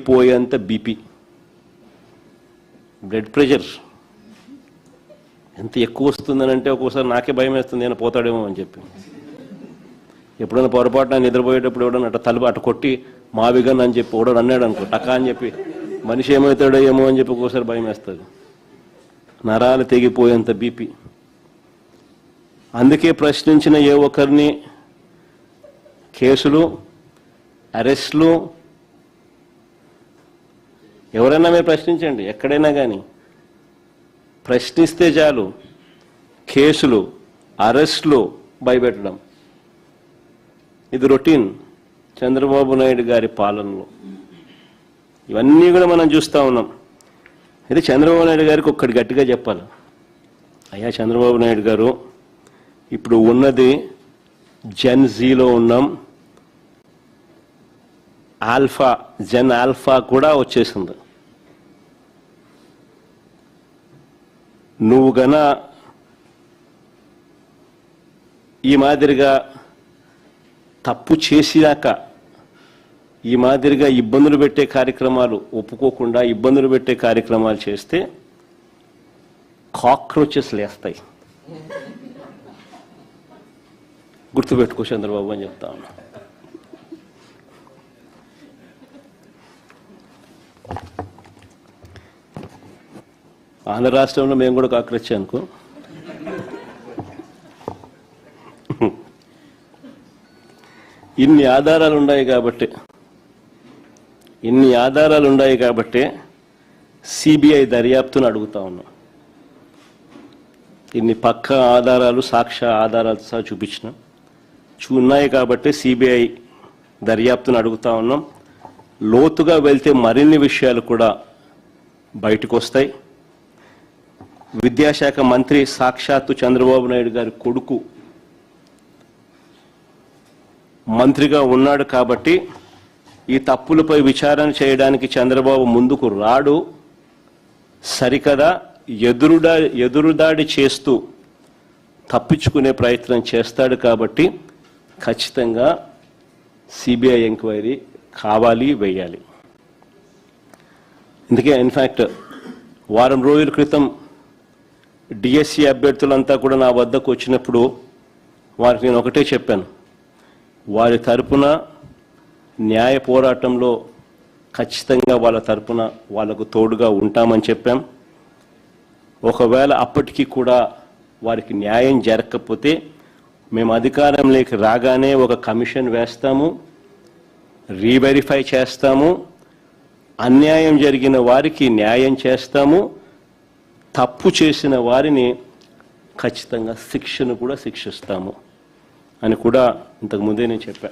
తెగిపోయేంత BP, blood pressure ఎంత ఎక్కువ వస్తుందనంటే ఒక్కోసారి నాకే భయం వేస్తుంది, నేను పోతాడేమో అని చెప్పి. ఎప్పుడైనా పొరపాటున నిద్రపోయేటప్పుడు ఎవడన్నా అట్లా తలుపు అటు కొట్టి మావిగన్ అని చెప్పి ఎవడో అన్నాడు అనుకో, టకా అని చెప్పి మనిషి ఏమవుతాడో ఏమో అని చెప్పి ఒక్కోసారి భయం వేస్తుంది. నరాలు తెగిపోయేంత బీపీ. అందుకే ప్రశ్నించిన ఏ ఒక్కరిని కేసులు, అరెస్టులు, ఎవరైనా మీరు ప్రశ్నించండి, ఎక్కడైనా కానీ ప్రశ్నిస్తే చాలు కేసులు, అరెస్టులు, భయపెట్టడం. ఇది రొటీన్ చంద్రబాబు నాయుడు గారి పాలనలో. ఇవన్నీ కూడా మనం చూస్తూ ఉన్నాం. అయితే చంద్రబాబు నాయుడు గారికి ఒక్కటి గట్టిగా చెప్పాలి. అయ్యా చంద్రబాబు నాయుడు గారు, ఇప్పుడు ఉన్నది జెన్ జీలో ఉన్నాం, ఆల్ఫా, జెన్ ఆల్ఫా కూడా వచ్చేసింది. నువ్వు గన ఈ మాదిరిగా తప్పు చేసినాక ఈ మాదిరిగా ఇబ్బందులు పెట్టే కార్యక్రమాలు ఒప్పుకోకుండా ఇబ్బందులు పెట్టే కార్యక్రమాలు చేస్తే కాక్రోచెస్ లేస్తాయి. గుర్తుపెట్టుకో చంద్రబాబు అని చెప్తా ఉన్నా. ఆంధ్ర రాష్ట్రంలో మేము కూడా కాక్రోచ్ అనుకో. ఇన్ని ఆధారాలు ఉన్నాయి కాబట్టి సిబిఐ దర్యాప్తును అడుగుతా ఉన్నాం. ఇన్ని పక్క ఆధారాలు, సాక్ష్య ఆధారాలతో సహా ఉన్నాయి కాబట్టి సిబిఐ దర్యాప్తును అడుగుతా ఉన్నాం. లోతుగా వెళ్తే మరిన్ని విషయాలు కూడా బయటకు వస్తాయి. విద్యాశాఖ మంత్రి సాక్షాత్తు చంద్రబాబు నాయుడు గారి కొడుకు మంత్రిగా ఉన్నాడు కాబట్టి ఈ తప్పులపై విచారణ చేయడానికి చంద్రబాబు ముందుకు రాడు. సరికదా ఎదురుదాడి చేస్తూ తప్పించుకునే ప్రయత్నం చేస్తాడు కాబట్టి ఖచ్చితంగా సిబిఐ ఎంక్వైరీ కావాలి, వేయాలి. అందుకే ఇన్ఫ్యాక్ట్ వారం రోజుల క్రితం డిఎస్సి అభ్యర్థులంతా కూడా నా వద్దకు వచ్చినప్పుడు వారికి నేను ఒకటే చెప్పాను, వారి తరపున న్యాయ పోరాటంలో ఖచ్చితంగా వాళ్ళ తరపున వాళ్ళకు తోడుగా ఉంటామని చెప్పాం. ఒకవేళ అప్పటికీ కూడా వారికి న్యాయం జరగకపోతే మేము అధికారంలోకి రాగానే ఒక కమిషన్ వేస్తాము, రీవెరిఫై చేస్తాము, అన్యాయం జరిగిన వారికి న్యాయం చేస్తాము, తప్పు చేసిన వారిని ఖచ్చితంగా శిక్షను కూడా శిక్షిస్తాము అని కూడా ఇంతకుముందే నేను చెప్పా.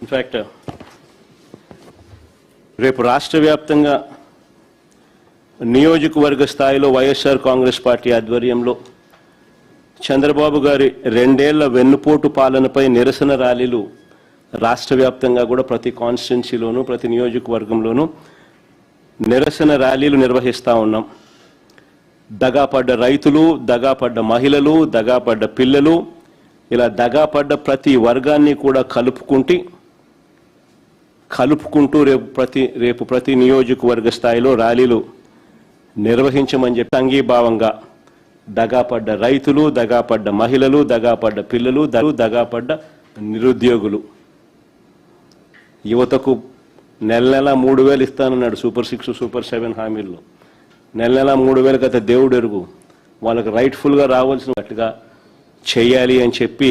ఇన్ఫ్యాక్ట్ రేపు రాష్ట్ర వ్యాప్తంగా నియోజకవర్గ స్థాయిలో వైఎస్ఆర్ కాంగ్రెస్ పార్టీ ఆధ్వర్యంలో చంద్రబాబు గారి 2 ఏళ్ల వెన్నుపోటు పాలనపై నిరసన ర్యాలీలు రాష్ట్ర వ్యాప్తంగా కూడా ప్రతి కాన్స్టిట్యున్సీలోనూ ప్రతి నియోజకవర్గంలోనూ నిరసన ర్యాలీలు నిర్వహిస్తూ ఉన్నాం. దగాపడ్డ రైతులు, దగాపడ్డ మహిళలు, దగాపడ్డ పిల్లలు, ఇలా దగాపడ్డ ప్రతి వర్గాన్ని కూడా కలుపుకుంటూ రేపు ప్రతి నియోజకవర్గ స్థాయిలో ర్యాలీలు నిర్వహించమని చెప్పి అంగీభావంగా దగాపడ్డ రైతులు, దగాపడ్డ మహిళలు, దగాపడ్డ పిల్లలు, దగాపడ్డ నిరుద్యోగులు, యువతకు నెల 3,000 ఇస్తానన్నాడు సూపర్ 6, సూపర్ 7 హామీల్లో. నెల 3,000 గత దేవుడు ఎరుగు. వాళ్ళకి రైట్ఫుల్గా రావాల్సినట్టుగా చేయాలి అని చెప్పి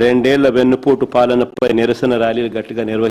2 ఏళ్ల వెన్నుపోటు పాలనపై నిరసన ర్యాలీలు గట్టిగా